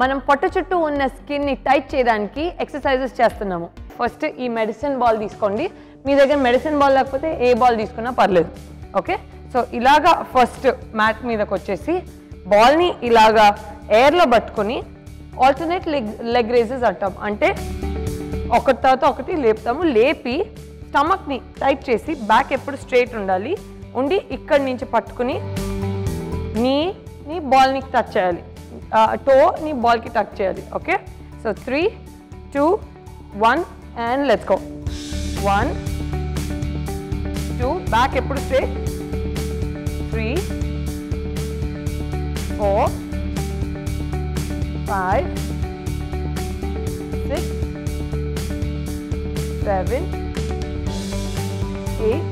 మనం పొట్ట చుట్టూ ఉన్న స్కిన్ని టైట్ చేయడానికి ఎక్సర్సైజెస్ చేస్తున్నాము. ఫస్ట్ ఈ మెడిసిన్ బాల్ తీసుకోండి. మీ దగ్గర మెడిసిన్ బాల్ లేకపోతే ఏ బాల్ తీసుకున్నా పర్లేదు. ఓకే, సో ఇలాగా ఫస్ట్ మ్యాట్ మీదకి వచ్చేసి బాల్ని ఇలాగా ఎయిర్లో పట్టుకొని ఆల్టర్నేట్ లెగ్ రేజెస్ అంటాం. అంటే ఒకటి తర్వాత ఒకటి లేపుతాము. లేపి స్టమక్ని టైట్ చేసి బ్యాక్ ఎప్పుడు స్ట్రైట్ ఉండాలి. ఉండి ఇక్కడి నుంచి పట్టుకుని నీ బాల్ని టచ్ చేయాలి. టోని బాల్కి టచ్ చేయాలి. Okay, so 3, 2, 1 and let's go. 1, 2 back ఎప్పుడు స్ట్రైట్. 3, 4, 5, 6, 7, 8,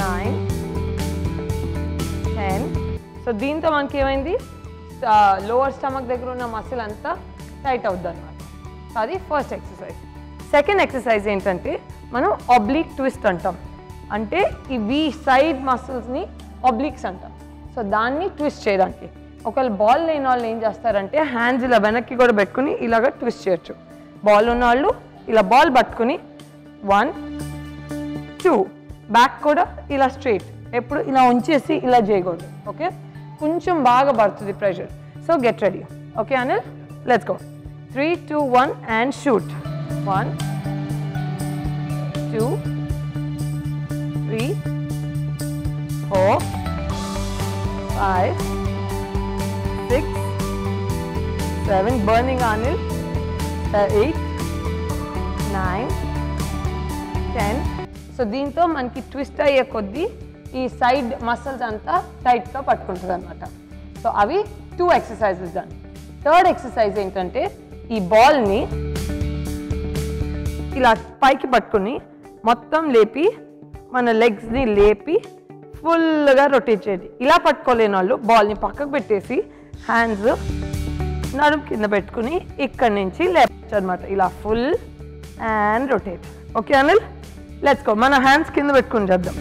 9, 10. సో దీంతో మనకి ఏమైంది, లోవర్ స్టమక్ దగ్గర ఉన్న మసిల్ అంతా టైట్ అవుద్ది అనమాట. సో అది ఫస్ట్ ఎక్సర్సైజ్. సెకండ్ ఎక్సర్సైజ్ ఏంటంటే మనం ఆబ్లిక్ ట్విస్ట్ అంటాం. అంటే ఈ సైడ్ మసిల్స్ని ఆబ్లిక్స్ అంటాం. సో దాన్ని ట్విస్ట్ చేయడానికి ఒకవేళ బాల్ లేని వాళ్ళు ఏం చేస్తారంటే హ్యాండ్స్ ఇలా వెనక్కి కూడా పెట్టుకుని ఇలాగ ట్విస్ట్ చేయొచ్చు. బాల్ ఉన్న వాళ్ళు ఇలా బాల్ పట్టుకుని 1, 2 బ్యాక్ కూడా ఇలా స్ట్రైట్, ఎప్పుడు ఇలా ఉంచేసి ఇలా చేయకూడదు. ఓకే, కొంచెం బాగా పడుతుంది pressure. So get ready. Okay Anil, let's go. 3, 2, 1 and shoot. 1, 2, 3, 4, 5, 6, 7. Burning Anil. 8, 9, 10. So దీంతో మనకి ట్విస్ట్ అయ్యే కొద్దీ ఈ సైడ్ మసిల్స్ అంతా టైట్గా పట్టుకుంటుంది అనమాట. సో అవి 2 ఎక్సర్సైజెస్ దాన్ని. థర్డ్ ఎక్సర్సైజ్ ఏంటంటే ఈ బాల్ని ఇలా పైకి పట్టుకుని మొత్తం లేపి మన లెగ్స్ని లేపి ఫుల్గా రొటేట్ చేయండి. ఇలా పట్టుకోలేని వాళ్ళు బాల్ని పక్కకు పెట్టేసి హ్యాండ్స్ నడుము కింద పెట్టుకుని ఇక్కడి నుంచి లేపచ్చు అనమాట. ఇలా full and rotate. Okay Anil, let's go. మన హ్యాండ్స్ కింద పెట్టుకుని చేద్దాం.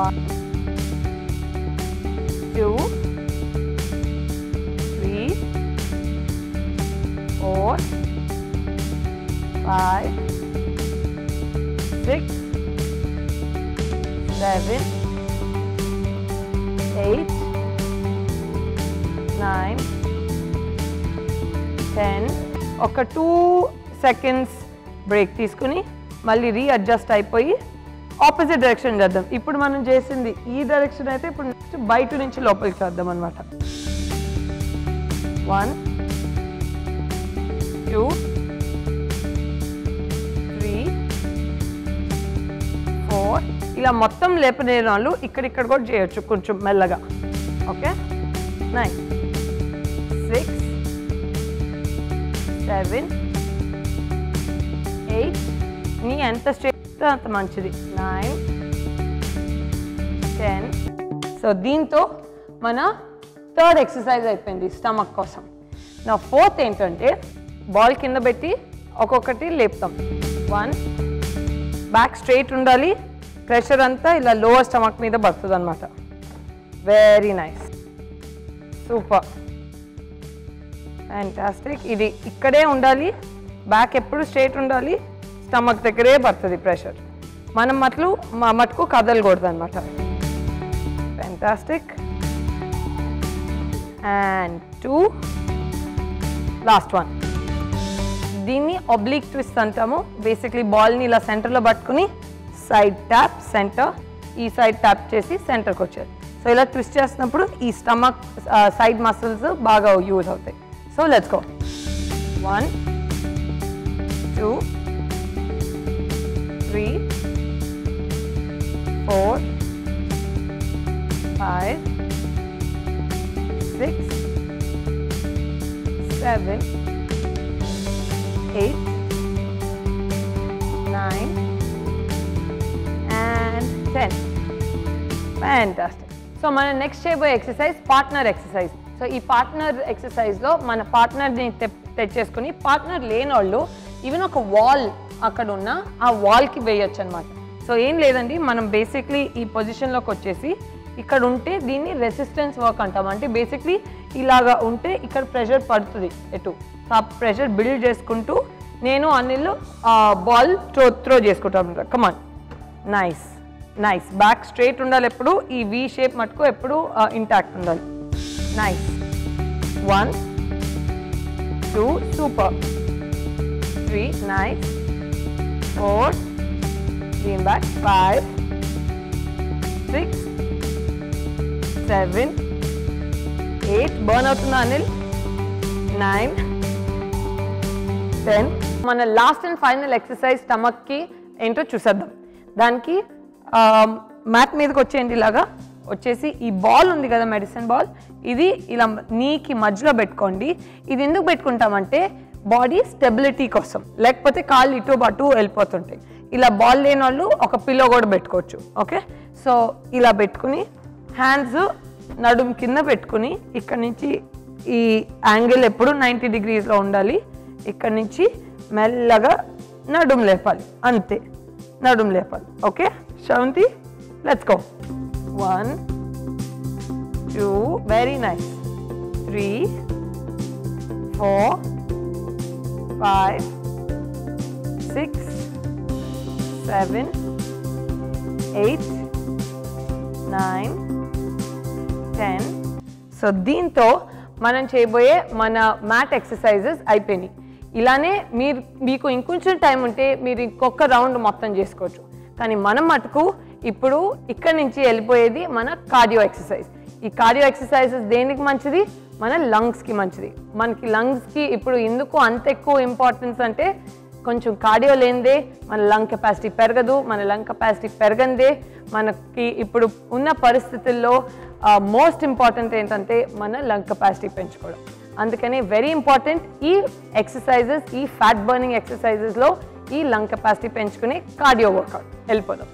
1, 2, 3, 4, 5, 6, 7, 8, 9, 10. ఒక 2 seconds బ్రేక్ తీసుకుని మళ్ళీ రీఅడ్జస్ట్ అయిపోయి ఆపోజిట్ డైరెక్షన్ చేద్దాం. ఇప్పుడు మనం చేసింది ఈ డైరెక్షన్ అయితే ఇప్పుడు నెక్స్ట్ బయట నుంచి లోపలికి చేద్దాం అనమాట. 1, 2, 3, 4. ఇలా మొత్తం లేపలేని వాళ్ళు ఇక్కడిక్కడ కూడా చేయొచ్చు కొంచెం మెల్లగా. ఓకే, 9, 6, 7, 8. నీ ఎంత స్ట్రేట్ అంత మంచిది. 9, 10. సో దీంతో మన థర్డ్ ఎక్సర్సైజ్ అయిపోయింది స్టమక్ కోసం. నా ఫోర్త్ ఏంటంటే బాల్ కింద పెట్టి ఒక్కొక్కటి లేపుతాం. 1, బ్యాక్ స్ట్రైట్ ఉండాలి. ప్రెషర్ అంతా ఇలా లోవర్ స్టమక్ మీద పడుతుంది అనమాట. Very nice, super, fantastic. ఇది ఇక్కడే ఉండాలి. బ్యాక్ ఎప్పుడు స్ట్రైట్ ఉండాలి. స్టమక్ దగ్గరే పడుతుంది ప్రెషర్. మనం మటుకు కదలకూడదు అనమాట. ఫ్యాంటాస్టిక్. And 2, last one. దీన్ని ఆబ్లిక్ ట్విస్ట్ అంటాము. బేసిక్లీ బాల్ని ఇలా సెంటర్లో పట్టుకుని సైడ్ ట్యాప్, సెంటర్, ఈ సైడ్ ట్యాప్ చేసి సెంటర్కి వచ్చేది. సో ఇలా ట్విస్ట్ చేస్తున్నప్పుడు ఈ స్టమక్ సైడ్ మసిల్స్ బాగా యూజ్ అవుతాయి. So let's go. 1, 2, 3, 4, 5, 6, 7, 8, 9 and 10. Fantastic. So మన నెక్స్ట్ చేయబోయే ఎక్సర్సైజ్ పార్ట్నర్ ఎక్సర్సైజ్. సో ఈ పార్ట్నర్ ఎక్సర్సైజ్లో మన పార్ట్నర్ని తెచ్చేసుకుని, పార్ట్నర్ లేని వాళ్ళు ఈవెన్ ఒక వాల్ అక్కడ ఉన్న ఆ వాల్కి వేయొచ్చు అనమాట. సో ఏం లేదండి, మనం బేసిక్లీ ఈ పొజిషన్లోకి వచ్చేసి ఇక్కడ ఉంటే దీన్ని రెసిస్టెన్స్ వర్క్ అంటాం. అంటే బేసిక్లీ ఇలాగా ఉంటే ఇక్కడ ప్రెషర్ పడుతుంది ఎటు, ఆ ప్రెషర్ బిల్డ్ చేసుకుంటూ నేను అనిల్ బాల్ త్రో చేసుకుంటాం. కమాన్, నైస్ నైస్. బ్యాక్ స్ట్రైట్ ఉండాలి ఎప్పుడు, ఈ వి షేప్ మటుకు ఎప్పుడు ఇంటాక్ట్ ఉండాలి. Nice. 1 2 super. 3 nice. 4 lean back. 5 6 7 8 burn అవుతుందా అనిల్? 9 10. మన లాస్ట్ అండ్ ఫైనల్ ఎక్సర్సైజ్ స్టమక్కి ఏంటో చూసేద్దాం. దానికి మ్యాట్ మీదకి వచ్చేయండి. ఇలాగా వచ్చేసి ఈ బాల్ ఉంది కదా, మెడిసిన్ బాల్, ఇది ఇలా నీకి మధ్యలో పెట్టుకోండి. ఇది ఎందుకు పెట్టుకుంటామంటే బాడీ స్టెబిలిటీ కోసం, లేకపోతే కాళ్ళు ఇటు అటు వెళ్ళిపోతుంటాయి. ఇలా బాల్ లేని వాళ్ళు ఒక పిల్లో కూడా పెట్టుకోవచ్చు. ఓకే, సో ఇలా పెట్టుకుని హ్యాండ్స్ నడుం కింద పెట్టుకుని ఇక్కడ నుంచి ఈ యాంగిల్ ఎప్పుడు 90 degreesలో ఉండాలి. ఇక్కడ నుంచి మెల్లగా నడుం లేపాలి, అంతే, నడుం లేపాలి. Okay Sravanthi, let's go. 1 2 very nice. 3 4 5 6 7 8 9 10. So దీంతో మనం చేయబోయే మన మ్యాట్ ఎక్సర్సైజెస్ అయిపోయినాయి. ఇలానే మీకు ఇంకొంచెం టైం ఉంటే మీరు ఇంకొక రౌండ్ మొత్తం చేసుకోవచ్చు. కానీ మనం మటుకు ఇప్పుడు ఇక్కడి నుంచి వెళ్ళిపోయేది మన కార్డియో ఎక్సర్సైజ్. ఈ కార్డియో ఎక్సర్సైజెస్ దేనికి మంచిది? మన లంగ్స్కి మంచిది. మనకి లంగ్స్కి ఇప్పుడు ఎందుకు అంత ఎక్కువ ఇంపార్టెన్స్ అంటే కొంచెం కార్డియో లేనిదే మన లంగ్ కెపాసిటీ పెరగదు. మన లంగ్ కెపాసిటీ పెరగందే మనకి ఇప్పుడు ఉన్న పరిస్థితుల్లో మోస్ట్ ఇంపార్టెంట్ ఏంటంటే మన లంగ్ కెపాసిటీ పెంచుకోవడం. అందుకని వెరీ ఇంపార్టెంట్ ఈ ఎక్సర్సైజెస్, ఈ ఫ్యాట్ బర్నింగ్ ఎక్సర్సైజెస్లో ఈ లంగ్ కెపాసిటీ పెంచుకునే కార్డియో వర్కౌట్. వెళ్ళిపోదాం.